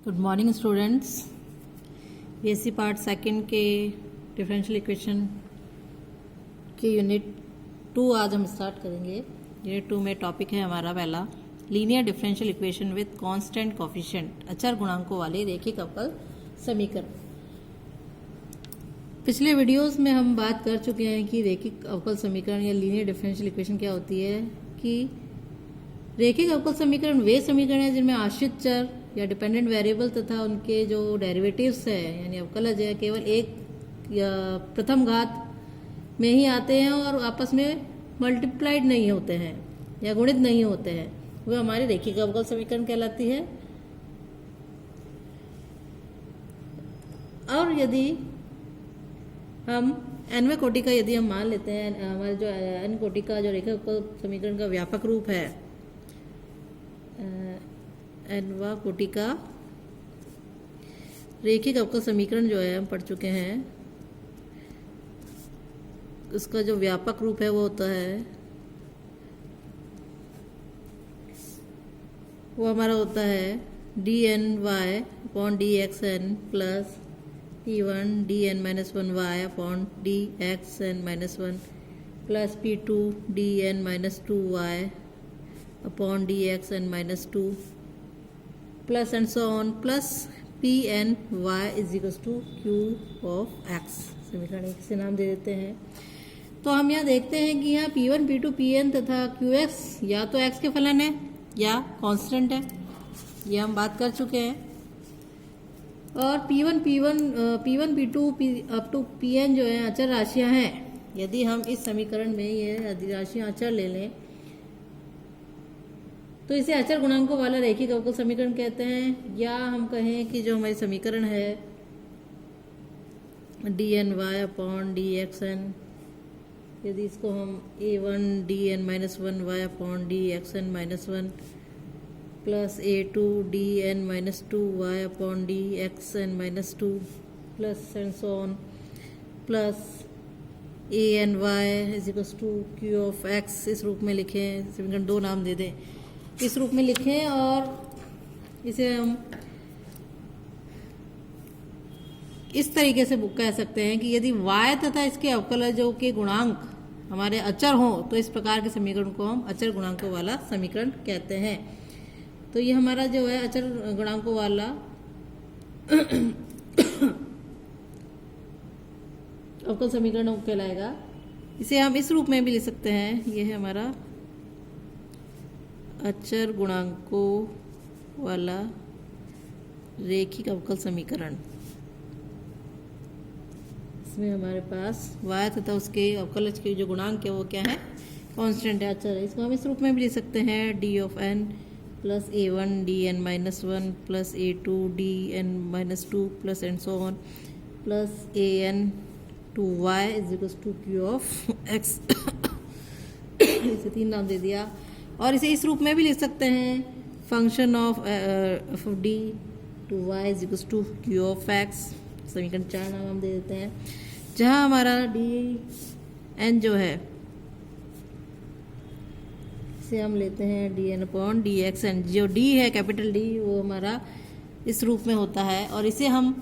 Good morning students. BSc part second के differential equation के unit 2 आज हम स्टार्ट करेंगे। यूनिट 2 में टॉपिक है हमारा पहला linear differential equation with constant coefficient, अचर गुणांकों वाले रैखिक अवकल समीकरण। पिछले वीडियोस में हम बात कर चुके हैं कि रैखिक अवकल समीकरण या लीनियर डिफरेंशियल इक्वेशन क्या होती है। कि रैखिक अवकल समीकरण वे समीकरण है जिनमें आश्रित चर या डिपेंडेंट वेरिएबल तथा उनके जो डेरिवेटिव्स है यानी अवकलज है केवल एक या प्रथम घात में ही आते हैं और आपस में मल्टीप्लाइड नहीं होते हैं या गुणित नहीं होते हैं, वह हमारी रैखिक अवकल समीकरण कहलाती है। और यदि हम nवें कोटि का यदि हम मान लेते हैं, हमारे जो n कोटि का जो रैखिक अवकल समीकरण का व्यापक रूप है, nवां कोटि का रैखिक अवकल समीकरण जो है हम पढ़ चुके हैं, उसका जो व्यापक रूप है वो होता है, वो हमारा होता है dny upon dxn plus p1 dn minus 1y upon dxn minus 1 plus p2 dn minus 2y upon dxn minus 2 plus and so on plus P N Y is equal to Q of X. समीकरण एक से नाम दे देते हैं। तो हम यहाँ देखते हैं कि यहाँ P1, P2, Pn तथा QX या तो x के फलन है या कांस्टेंट है, ये हम बात कर चुके हैं। और P1, P2 up to Pn जो है अचर राशियाँ हैं। यदि हम इस समीकरण में ये राशियाँ अचर ले लें तो इसे अचर गुणांकों वाला रैखिक अवकल समीकरण कहते हैं। या हम कहें कि जो हमारी समीकरण है dny अपॉन dxn, यदि इसको हम a1 dn minus 1y upon dxn minus 1 plus a2 dn minus 2y upon dxn minus 2 plus and so on plus any is equal to q of x इस रूप में लिखें। समीकरण 2 नाम दे दें, इस रूप में लिखें और इसे हम इस तरीके से कह सकते हैं कि यदि y तथा इसके अवकलजों के गुणांक हमारे अचर हों तो इस प्रकार के समीकरण को हम अचर गुणांकों वाला समीकरण कहते हैं। तो ये हमारा जो है अचर गुणांकों वाला अवकल समीकरण कहलाएगा। इसे हम इस रूप में भी लिख सकते हैं, ये है हमारा अचर गुणांकों वाला रैखिक अवकल समीकरण। इसमें हमारे पास y तथा उसके अवकलज के जो गुणांक है वो क्या है, कांस्टेंट है, अचर है। इसको हम इस रूप में भी लिख सकते हैं d of n plus a1 dn minus 1 plus a2 dn minus 2 plus and so on plus an to y is equal to q of x। इसे 3 नाम दे दिया। और इसे इस रूप में भी लिख सकते हैं function of D to Y is equal to Q of X. समीकरण 4 नाम हम दे देते हैं, जहां हमारा डी एन जो है इसे हम लेते हैं D N upon D X N. जो डी है कैपिटल डी वो हमारा इस रूप में होता है और इसे हम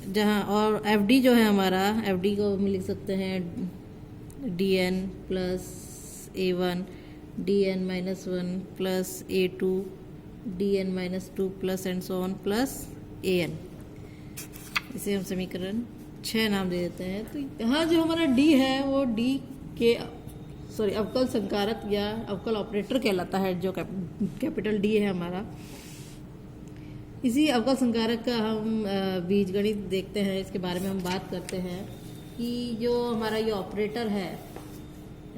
जहां और एफ डी जो है हमारा एफ डी को हम लिख सकते हैं D N plus a1 dn minus 1 plus a2 dn minus 2 plus and so on plus an। इसे हम समीकरण 6 नाम दे देते हैं। तो यहाँ जो हमारा d है वो d के अवकल संकारक या अवकल ऑपरेटर कहलाता है, जो कैपिटल d है हमारा। इसी अवकल संकारक का हम बीजगणित देखते हैं, इसके बारे में हम बात करते हैं कि जो हमारा ये ऑपरेटर है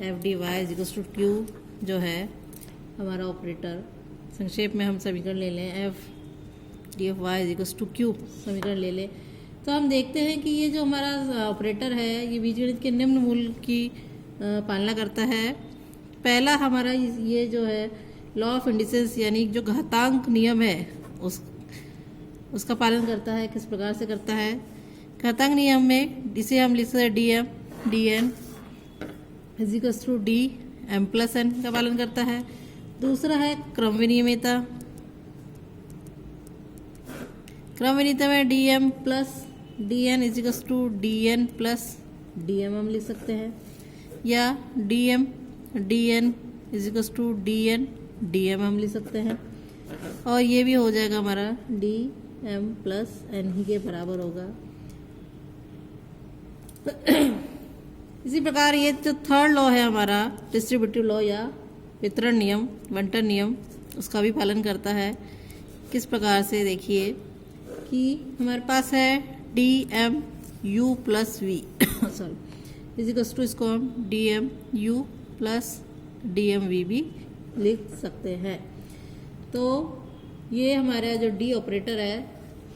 F D Y is equal to Q जो है हमारा ऑपरेटर, संक्षेप में हम समीकरण ले लें F D of Y is equal to Q समीकरण ले लें, तो हम देखते हैं कि ये जो हमारा ऑपरेटर है ये बीजगणित के निम्न मूल की पालना करता है। पहला हमारा ये जो है लॉ ऑफ इंडिसेस यानी जो घातांक नियम है उसका पालन करता है। किस प्रकार से करता है, घातांक नियम में इसे हम लिख सकते हैं D M D N is equal to D M plus N का पालन करता है। दूसरा है क्रम विनियमितता, क्रम विनीत में D M plus D N is equals to D N plus D M हम लिख सकते हैं, या D M D N is equals to D N D M हम लिख सकते हैं, और ये भी हो जाएगा हमारा डी एम प्लस एन ही के बराबर होगा। इसी प्रकार ये जो थर्ड लॉ है हमारा डिस्ट्रीब्यूटिव लॉ या वितरण नियम, बंटन नियम, उसका भी पालन करता है। किस प्रकार से देखिए कि हमारे पास है D M U plus V sorry is equals to, इसको हम D M U plus D M V भी लिख सकते हैं। तो ये हमारा जो डी ऑपरेटर है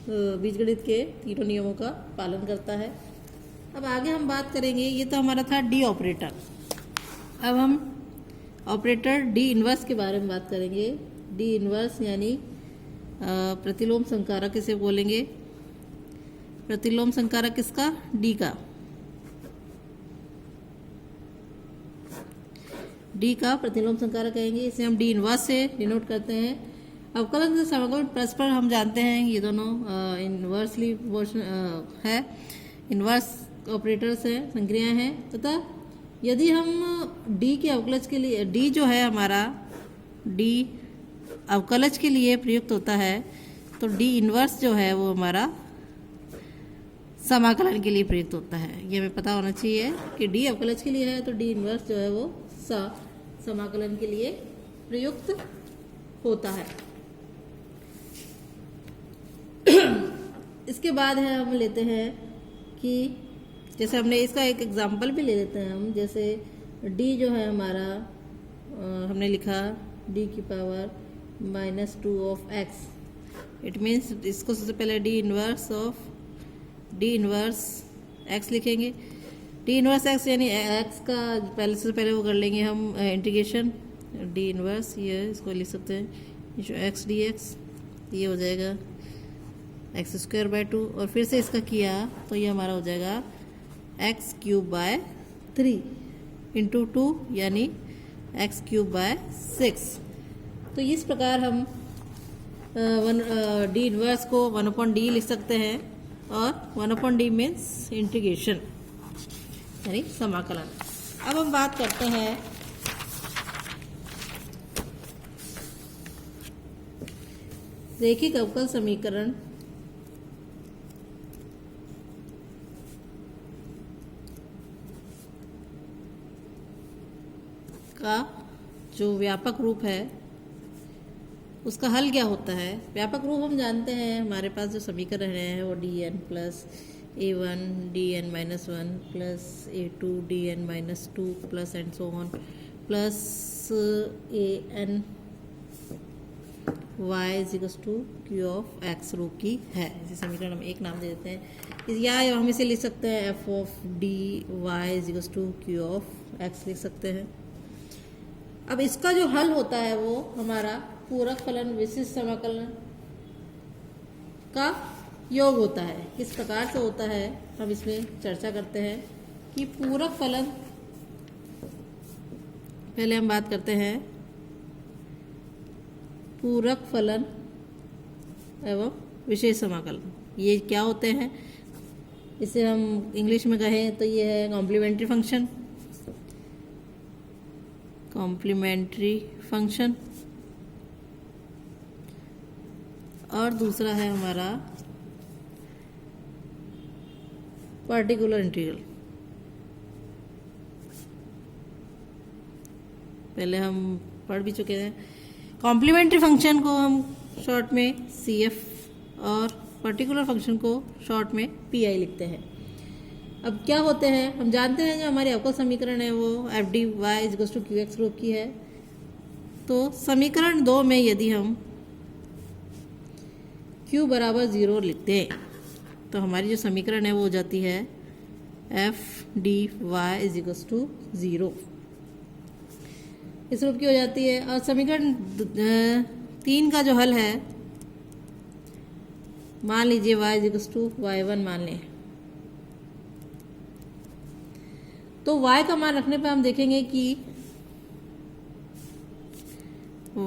बीजगणित के तीनों नियमों का पालन करता है। अब आगे हम बात करेंगे, ये तो हमारा था डी ऑपरेटर। अब हम ऑपरेटर डी इनवर्स के बारे में बात करेंगे। डी इनवर्स यानी प्रतिलोम संकारक किसे बोलेंगे? प्रतिलोम संकारक किसका? डी का। डी का प्रतिलोम संकारक कहेंगे, इसे हम डी इनवर्स से डिनोट करते हैं। अवकलन से समाकलन परस्पर हम जानते हैं ये दोनों इनवर्सली है, इनवर्स ऑपरेटर्स हैं, संक्रियाएं हैं। तथा यदि हम डी के अवकलज के लिए, डी जो है हमारा डी अवकलज के लिए प्रयुक्त होता है, तो डी इनवर्स जो है वो हमारा समाकलन के लिए प्रयुक्त होता है। ये हमें पता होना चाहिए कि डी अवकलज के लिए है तो डी इनवर्स जो है वो समाकलन के लिए प्रयुक्त होता है। इसके बाद है हम लेते हैं कि जैसे हमने इसका एक एग्जांपल भी ले लेते हैं हम। जैसे डी जो है हमारा हमने लिखा डी की power -2 of x, it means इसको सबसे पहले D inverse of D inverse x लिखेंगे। डी इनवर्स एक्स यानी एक्स का पहले से पहले वो कर लेंगे हम इंटीग्रेशन डी इनवर्स, ये इसको लिख सकते हैं जो एक्स डी एक्स, ये हो जाएगा x²/2, और फिर से इसका किया तो ये हमारा हो जाएगा x³/3 इंटू 2 यानी x³/6। तो इस प्रकार हम डी इनवर्स को 1/d लिख सकते हैं, और 1/d मीन्स इंटीग्रेशन यानी समाकलन। अब हम बात करते हैं रैखिक अवकल समीकरण का जो व्यापक रूप है उसका हल क्या होता है। व्यापक रूप हम जानते हैं, हमारे पास जो समीकरण है वो dn plus a1 dn minus 1 plus a2 dn minus 2 plus and so on plus an y is equals to q of x रूप की है। इसे समीकरण हम एक नाम दे देते हैं, या हम इसे लिख सकते हैं f of dy is equals to q of x लिख सकते हैं। अब इसका जो हल होता है वो हमारा पूरक फलन विशिष्ट समाकलन का योग होता है। किस प्रकार से होता है हम इसमें चर्चा करते हैं कि पूरक फलन, पहले हम बात करते हैं पूरक फलन एवं विशेष समाकलन। ये क्या होते हैं, इसे हम इंग्लिश में कहें तो ये है कॉम्प्लीमेंट्री फंक्शन, कॉम्प्लीमेंट्री फंक्शन, और दूसरा है हमारा पर्टिकुलर इंटीग्रल। पहले हम पढ़ भी चुके हैं। कॉम्प्लीमेंट्री फंक्शन को हम शॉर्ट में CF और पर्टिकुलर फंक्शन को शॉर्ट में PI लिखते हैं। अब क्या होते हैं, हम जानते हैं जो हमारे अवकल समीकरण है वो FD y equals to QX रूप की है। तो समीकरण 2 में यदि हम q बराबर 0 लिखते हैं तो हमारी जो समीकरण है वो हो जाती है FD y इक्वल्स टू 0, इस रूप की हो जाती है। और समीकरण 3 का जो हल है, मान लीजिए y इक्वल्स टू y1 मान लें, तो y का मान रखने पर हम देखेंगे कि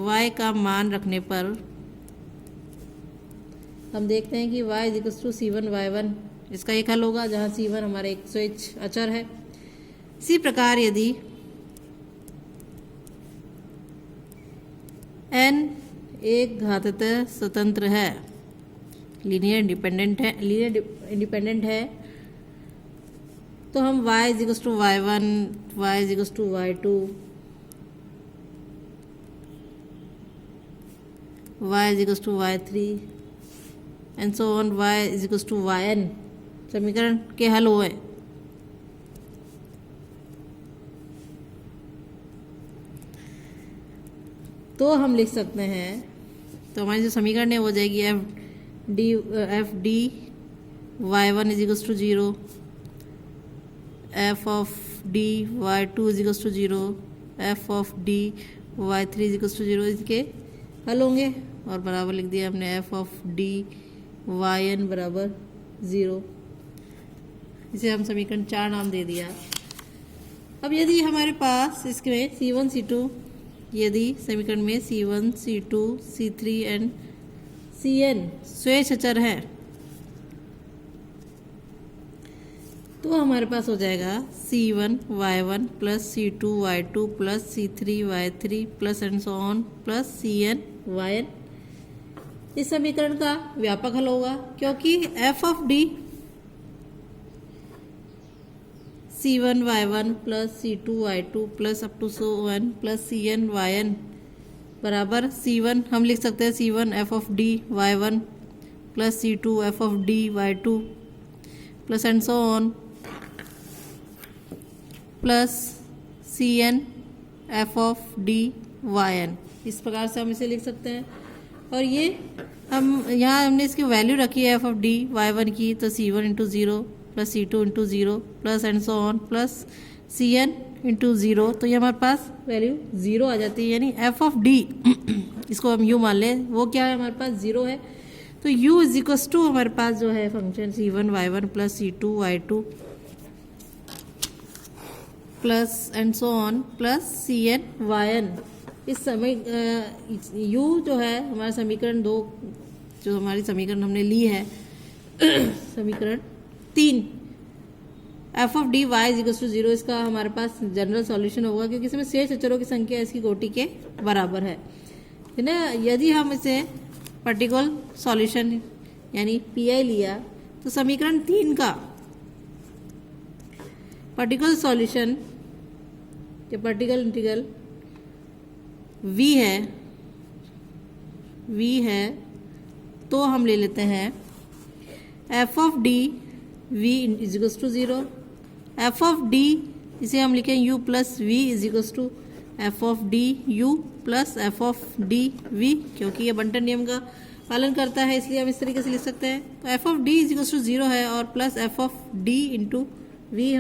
y का मान रखने पर हम देखते हैं कि y is equals to C1 Y1 इसका एक हल होगा, जहाँ C1 हमारा एक स्वेच्छ अचर है। इसी प्रकार यदि n एक घातीय स्वतंत्र है, लीनियर इंडिपेंडेंट है, तो हम y is equals to Y1, y is equals to Y2, y is equals to Y3 and so on, y is equals to yn समीकरण के हल हुए। तो हम लिख सकते हैं, तो हमारी जो समीकरण है वो हो जाएगी F D y1 is equals to 0, F of D y2 is equals to 0, F of D y3 is equals to 0 इसके हल होंगे। और बराबर लिख दिया हमने एफ ऑफ डी yn बराबर 0। इसे हम समीकरण 4 नाम दे दिया। अब यदि हमारे पास इसमें C1 C2, यदि समीकरण में C1 C2 C3 and Cn स्वेच्छ अचर हैं, तो हमारे पास हो जाएगा C1 Y1 plus C2 Y2 plus C3 Y3 plus and so on plus Cn Yn। इस समीकरण का व्यापक हल होगा, क्योंकि f of d C1 Y1 plus C2 Y2 plus up to so on plus Cn Yn बराबर C1 हम लिख सकते हैं C1 f of d Y1 plus C2 f of d Y2 plus and so on plus Cn f of d Yn। इस प्रकार से हम इसे लिख सकते हैं। और ये हम यहाँ हमने इसकी वैल्यू रखी है f ऑफ d Y1 की, तो C1 into 0 plus C2 into 0 plus and so on plus Cn into 0, तो ये हमारे पास वैल्यू 0 आ जाती है, यानी f ऑफ d इसको हम u मान लें, वो क्या है हमारे पास 0 है। तो u इज इक्वस टू हमारे पास जो है function C1 Y1 plus C2 Y2 plus and so on plus Cn Yn। इस समय u जो है हमारा समीकरण 2, जो हमारी समीकरण हमने ली है समीकरण 3 f of D y is equals to 0, इसका हमारे पास जनरल सॉल्यूशन होगा, क्योंकि इसमें शेष अचरों की संख्या इसकी कोटि के बराबर है ना। यदि हम इसे पर्टिकुलर सॉल्यूशन यानी पी लिया, तो समीकरण 3 का पर्टिकुलर सॉल्यूशन या पर्टिकुलर इंटीग्रल v है, तो हम ले लेते हैं f of d v is equals to 0, f of d इसे हम लिखें u plus v is equals to f of d u plus f of d v, क्योंकि ये बंटन नियम का पालन करता है, इसलिए हम इस तरीके से लिख सकते हैं। तो f of d is equals to 0 है और plus f of d into v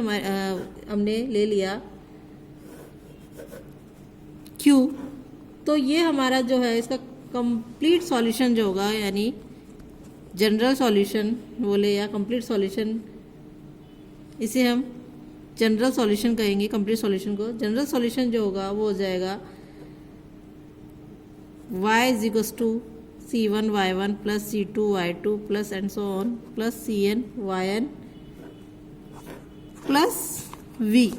हमने ले लिया q। तो ये हमारा जो है इसका कंप्लीट सॉल्यूशन जो होगा, यानी जनरल सॉल्यूशन बोले या कंप्लीट सॉल्यूशन, इसे हम जनरल सॉल्यूशन कहेंगे। कंप्लीट सॉल्यूशन को जनरल सॉल्यूशन जो होगा वो हो जाएगा y is equals to C1 Y1 plus C2 Y2 plus and so on plus Cn Yn plus v।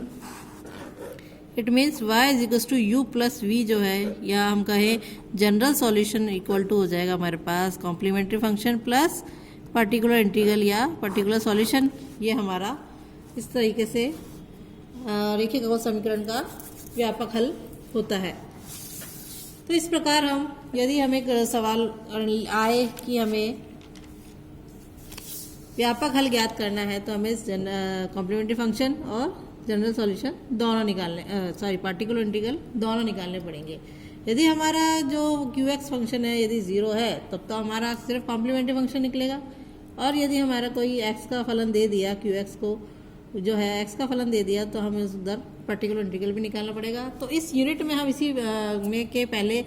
It means y is equals to u plus v जो है, या हम कहें जनरल सॉल्यूशन इक्वल टू हो जाएगा हमारे पास complementary function plus particular integral या पर्टिकुलर सॉल्यूशन। ये हमारा इस तरीके से रैखिक अवकल समीकरण का व्यापक हल होता है। तो इस प्रकार हम, यदि हमें एक सवाल आए कि हमें व्यापक हल ज्ञात करना है, तो हमें कॉम्प्लीमेंट्री फंक्शन और जनरल सॉल्यूशन दोनों निकालने पार्टिकुलर इंटीग्रल दोनों निकालने पड़ेंगे। यदि हमारा जो QX फंक्शन है यदि 0 है, तब तो हमारा सिर्फ कॉम्प्लीमेंट्री फंक्शन निकलेगा, और यदि हमारा कोई x का फलन दे दिया, QX को जो है x का फलन दे दिया, तो हमें उधर पर्टिकुलर इंटीग्रल भी निकालना पड़ेगा। तो इस यूनिट में हम इसी में के पहले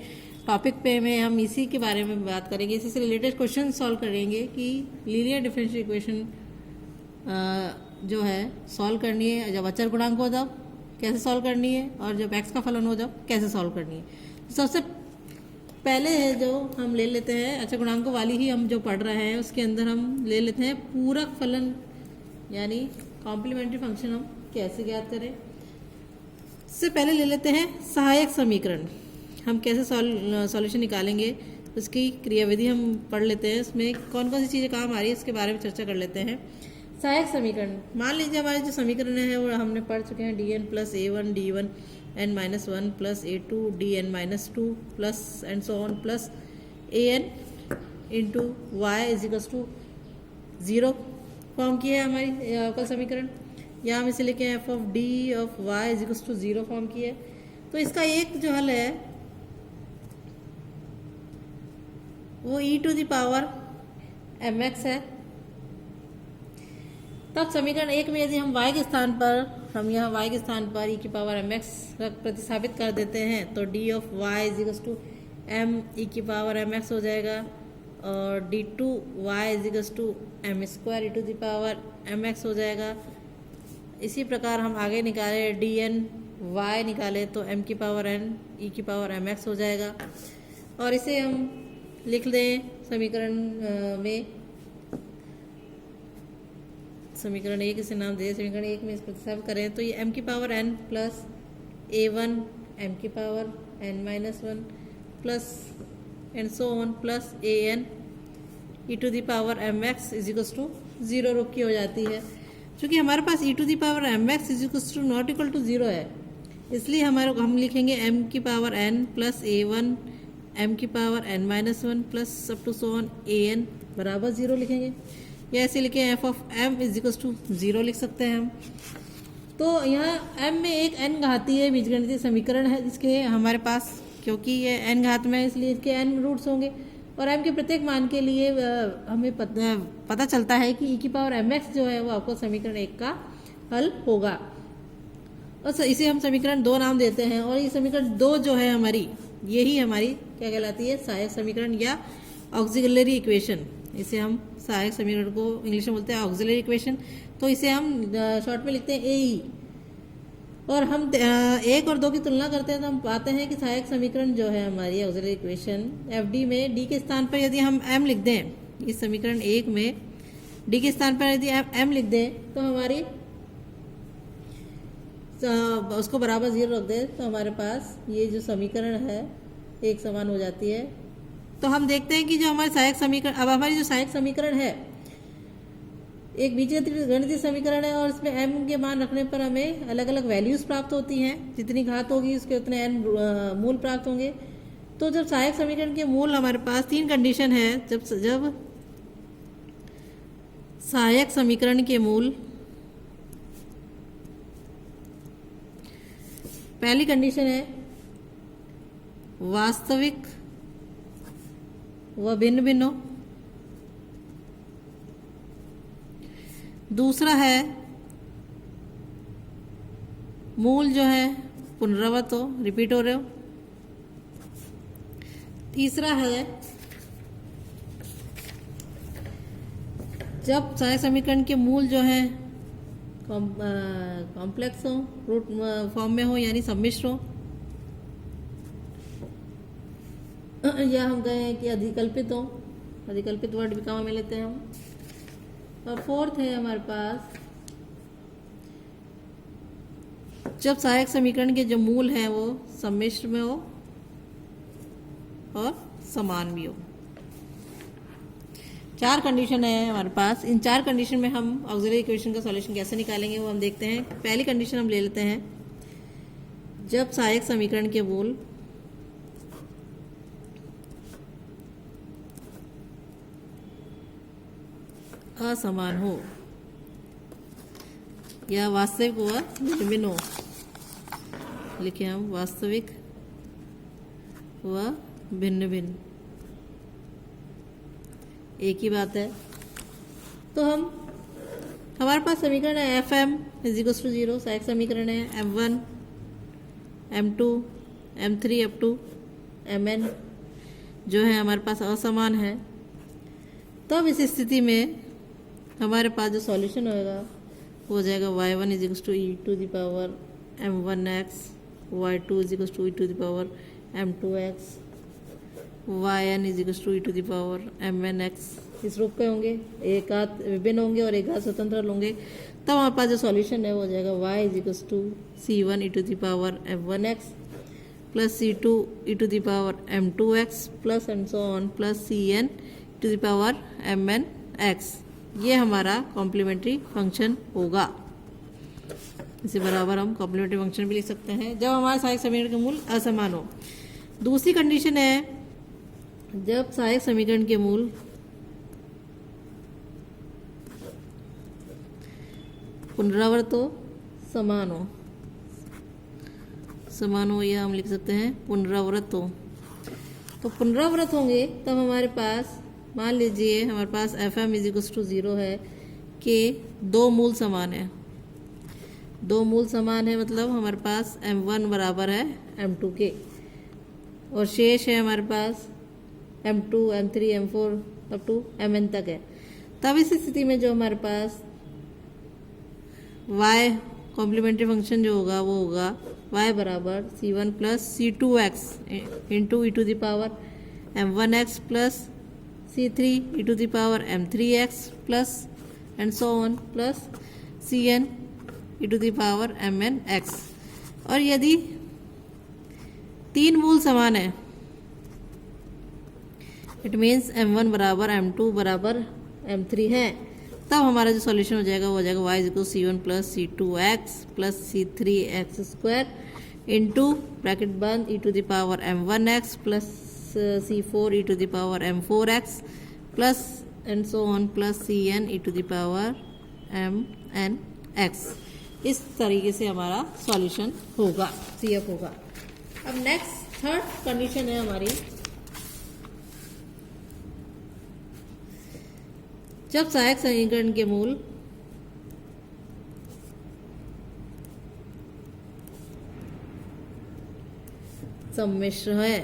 टॉपिक पे में हम इसी के बारे में बात करेंगे, इसी से रिलेटेड क्वेश्चन सॉल्व करेंगे कि लीनियर डिफरेंशियल इक्वेशन जो है सॉल्व करनी है, जब अचर गुणांक हो जब कैसे सॉल्व करनी है, और जब x का फलन हो जब कैसे सॉल्व करनी है। सबसे पहले है जो हम ले लेते हैं, अच्छा गुणांकों वाली ही हम जो पढ़ रहे हैं उसके अंदर हम ले लेते हैं पूरक फलन यानी कॉम्प्लीमेंट्री फंक्शन हम कैसे ज्ञात करें। इससे पहले ले लेते हैं सहायक समीकरण, हम कैसे सॉल्यूशन निकालेंगे उसकी क्रियाविधि हम पढ़ लेते हैं, उसमें कौन कौन सी चीज़ें काम आ रही है इसके बारे में चर्चा कर लेते हैं। सहायक समीकरण, मान लीजिए हमारे जो समीकरण है वो हमने पढ़ चुके हैं, D N plus A one D one N minus one plus A two D N minus two plus and so on plus A N into Y is equals to 0 form की है हमारी अवकल समीकरण, या हम इसे लिखे F of D of Y is equals to 0 form की है। तो इसका एक जो हल है वो e to the power mx है। तब समीकरण 1 में यदि हम y के स्थान पर e की पावर mx प्रतिस्थापित कर देते हैं तो d of y is equals to m e की पावर mx हो जाएगा और d2y is equals to m square e to the power mx हो जाएगा। इसी प्रकार हम आगे निकाले dn y निकाले तो m की पावर n e की पावर mx हो जाएगा और इसे हम लिख दें समीकरण में, समीकरण 1 इसे नाम दे, समीकरण 1 में इस प्रतिस्थापित करें तो ये m की power n plus a1 m की power n minus 1 plus and so on plus a n e to the power mx is equals to 0 रूप की हो जाती है। क्योंकि हमारे पास e to the power mx is equals to not equal to 0 है, इसलिए हम लिखेंगे m की power n plus a1 m की power n minus 1 plus up to so on a n बराबर 0 लिखेंगे, या ऐसे लिखें f of m is equals to 0 लिख सकते हैं हम। तो यहाँ m में एक n घातीय बीजगणितीय समीकरण है जिसके हमारे पास, क्योंकि ये n घात में है इसलिए इसके n रूट्स होंगे और m के प्रत्येक मान के लिए हमें पता चलता है कि e की पावर mx जो है वो आपको समीकरण 1 का हल होगा। और इसे हम समीकरण 2 नाम देते हैं और ये समीकरण 2 जो है हमारी, यही हमारी क्या कहलाती है, सहायक समीकरण या ऑक्सिलरी इक्वेशन। इसे हम सहायक समीकरण को इंग्लिश में बोलते हैं ऑक्सिलरी इक्वेशन, तो इसे हम शॉर्ट में लिखते हैं AE। और हम 1 और 2 की तुलना करते हैं तो हम पाते हैं कि सहायक समीकरण जो है हमारी ऑक्सिलरी इक्वेशन FD में D के स्थान पर यदि हम M लिख दें, इस समीकरण 1 में D के स्थान पर यदि M लिख दें तो हमारी उसको बराबर 0 रख दें तो हमारे पास ये जो समीकरण है एक समान हो जाती है। तो हम देखते हैं कि जो हमारे सहायक समीकरण, अब हमारी जो सहायक समीकरण है एक बीजगणितीय समीकरण है और इसमें m के मान रखने पर हमें अलग अलग वैल्यूज प्राप्त होती हैं, जितनी घात होगी उसके उतने n मूल प्राप्त होंगे। तो जब सहायक समीकरण के मूल हमारे पास 3 कंडीशन है, जब सहायक समीकरण के मूल, पहली कंडीशन है वास्तविक व भिन्न भिन्न हो, दूसरा है मूल जो है पुनरावृत हो, रिपीट हो रहे हो, तीसरा है जब सहायक समीकरण के मूल जो है कॉम्प्लेक्स हो, रूट फॉर्म में हो यानी सम्मिश्र हो, या हम कहें कि अधिकल्पित हो, अधिकल्पित वर्ड भी काम में लेते हैं हम। और फोर्थ है हमारे पास जब सहायक समीकरण के जो मूल हैं वो सम्मिश्र में हो और समान भी हो। 4 कंडीशन है हमारे पास। इन 4 कंडीशन में हम ऑक्सिलरी इक्वेशन का सॉल्यूशन कैसे निकालेंगे वो हम देखते हैं। पहली कंडीशन हम ले लेते हैं जब सहायक समीकरण के मूल असमान हो या वास्तविक व भिन्न हो, लिखे हम वास्तविक व भिन्न भिन्न, एक ही बात है। तो हमारे पास समीकरण है F M is equals to 0, सहायक समीकरण है m1 m2 m3 up to mn जो है हमारे पास असमान है। तब इस स्थिति में हमारे पास जो सॉल्यूशन होएगा हो जाएगा y1 is equals to E to the power m1x, y2 is equals to E to the power m2x, Y N is equal to E to the power M N X इस रूप के होंगे, एक आध विभिन्न होंगे और एक आध स्वतंत्र होंगे। तब हमारे पास जो सॉल्यूशन है वो हो जाएगा Y is equal to C one E to the power M one X plus C two E to the power M two X plus and so on plus C N to the power M N X. ये हमारा complementary function होगा। इसे बराबर हम complementary function भी लिख सकते हैं जब हमारे सहायक समीकरण के मूल असमान हो। दूसरी कंडीशन है जब सहायक समीकरण के मूल पुनरावृत हो, समान हो, समान हो या हम लिख सकते हैं पुनरावृत हो। तो पुनरावृत होंगे तब हमारे पास मान लीजिए हमारे पास F M is equal to 0 है कि दो मूल समान है, दो मूल समान है मतलब हमारे पास m1 बराबर है m2 के और शेष है हमारे पास m2 m3 m4 up to mn तक है। तब इस स्थिति में जो हमारे पास y कॉम्प्लीमेंट्री फंक्शन जो होगा वो होगा y बराबर c1 plus c2x into E to the power m1x plus c3 E to the power m3x plus and so on plus cn E to the power M N X. और यदि तीन मूल समान है इट मीन्स m1 बराबर m2 बराबर m3 है, तब हमारा जो सॉल्यूशन हो जाएगा वो हो जाएगा y is equal c1 plus c2x plus c3x square into bracket बंद e to the power m1x plus c4 e to the power m4x plus and so on plus cn E to the power mnx। इस तरीके से हमारा solution होगा, CF होगा। अब next third condition है हमारी जब सहायक समीकरण के मूल सम्मिश्र है।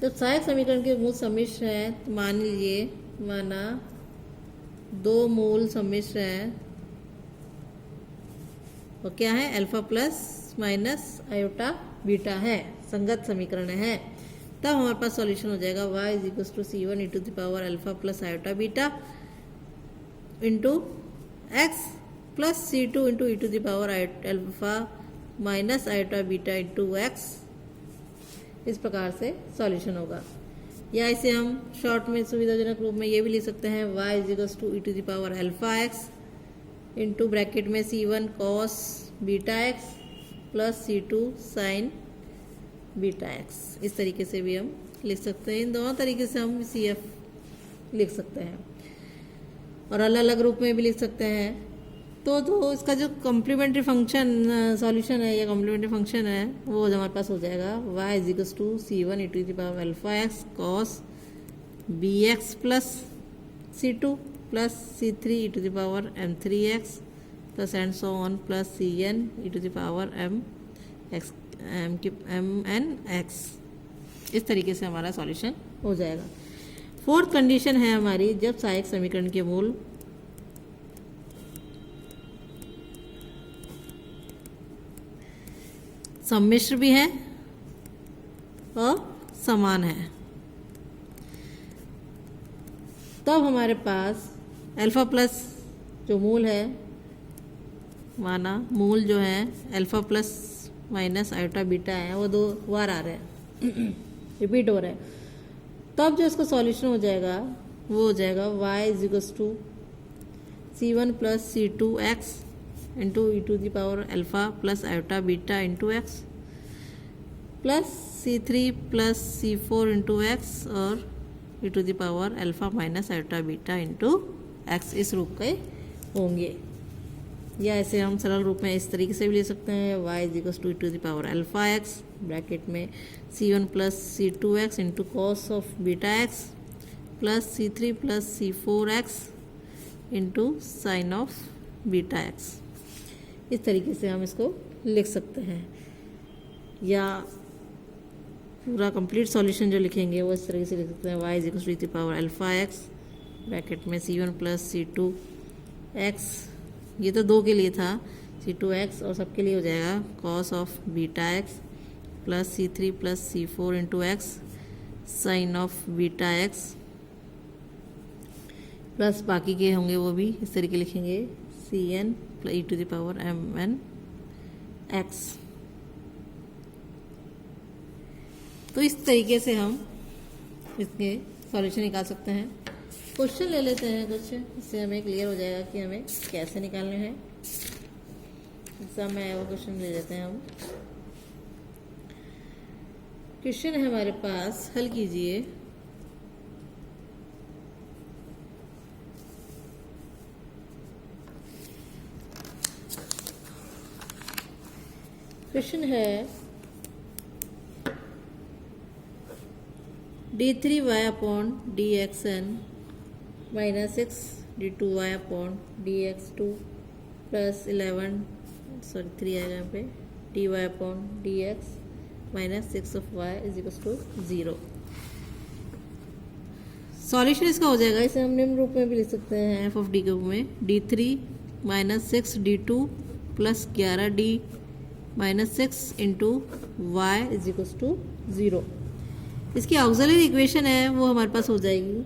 जब सहायक समीकरण के मूल सम्मिश्र है तो मान लीजिए माना दो मूल सम्मिश्र हैं वो क्या है alpha plus minus iota beta है, संगत समीकरण है। तब हमारे पास सॉल्यूशन हो जाएगा y is equal to C one E to the power alpha plus iota beta into x plus C two into E to the power alpha minus iota beta into x. इस प्रकार से solution होगा। या इसे हम short में सुविधाजनक रूप में ये भी लिख सकते हैं y is equal to E to the power alpha X into bracket में c1 cos beta X plus c2 sine beta X. इस तरीके से भी हम लिख सकते हैं। इन दोनों तरीके से हम CF लिख सकते हैं और अलग अलग रूप में भी लिख सकते हैं। तो इसका जो कॉम्प्लीमेंट्री फंक्शन सॉल्यूशन है या कॉम्प्लीमेंट्री फंक्शन है वो हमारे पास हो जाएगा y is equal to c1 E to the power alpha X cos bx plus c2 plus c3 E to the power m3x plus and so on plus cn E to the power mnx। इस तरीके से हमारा solution हो जाएगा। Fourth condition है हमारी जब सहायक समीकरण के मूल सम्मिश्र भी है और समान है। तब हमारे पास अल्फा प्लस जो मूल है माना मूल जो है alpha plus minus iota beta है वो दो बार आ रहे हैं रिपीट हो रहा है। तब जो इसका सॉल्यूशन हो जाएगा वो हो जाएगा y is equal to c1 plus c2x into E to the power alpha plus iota beta into x plus c3 plus c4 into x और e to the power alpha minus iota beta into x. इस रूप के होंगे। या ऐसे हम सरल रूप में इस तरीके से भी ले सकते हैं y is equal to E to the power alpha X bracket में c1 plus c2x into cos of beta X plus c3 plus c4x into sine of beta X. इस तरीके से हम इसको लिख सकते हैं। या पूरा कंप्लीट सॉल्यूशन जो लिखेंगे वो इस तरीके से लिख सकते हैं y is equal to the power alpha X bracket में c1 प्लस c2x ये तो दो के लिए था c2x और सबके लिए हो जाएगा cos of beta X plus C3 plus C4 into X sine of beta X plus बाकी के होंगे वो भी इस तरीके लिखेंगे Cn plus e⁻m n x। तो इस तरीके से हम इसके सॉल्यूशन निकाल सकते हैं। क्वेश्चन ले लेते हैं कुछ, इससे हमें क्लियर हो जाएगा कि हमें कैसे निकालने हैं। एग्जाम में आया वो क्वेश्चन ले लेते हैं हम। क्वेश्चन है हमारे पास, हल कीजिए। क्वेश्चन है d3y upon dxn minus 6 d2y upon dx2 plus 3 आएगा यहाँ पे dy upon dx minus 6 of y is equal to 0। Solution इसका हो जाएगा, इसे हम निम्न रूप में भी लिख सकते हैं f ऑफ d के रूप में d3 minus 6 d2 plus 11d minus 6 into y is equal to 0। इसकी ऑक्सिलरी इक्वेशन है वो हमारे पास हो जाएगी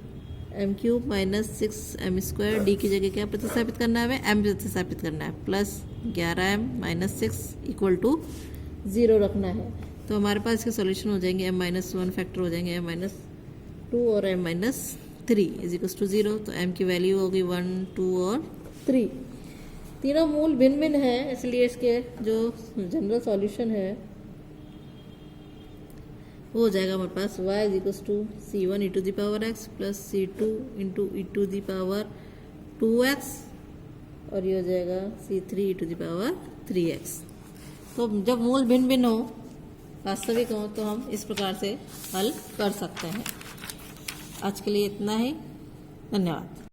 m³ माइनस 6m² d की जगह क्या प्रतिस्थापित करना है, हमें m प्रतिस्थापित करना है, plus 11m minus 6 equal to 0 रखना है। तो हमारे पास इसके सॉल्यूशन हो जाएंगे m-1 फैक्टर हो जाएंगे m-2 और m-3 इज इक्वल टू 0। तो m की वैल्यू होगी 1, 2 और 3। तीनों मूल भिन्न भिन्न है, इसलिए इसके जो जनरल सॉल्यूशन है वो हो जाएगा हमारे पास y is equal to C1 e⁻x plus C2 into e⁻2x और ये हो जाएगा C3 e⁻3x। तो जब मूल भिन्न भिन्न हो, वास्तविक हो, तो हम इस प्रकार से हल कर सकते हैं। आज के लिए इतना ही, धन्यवाद।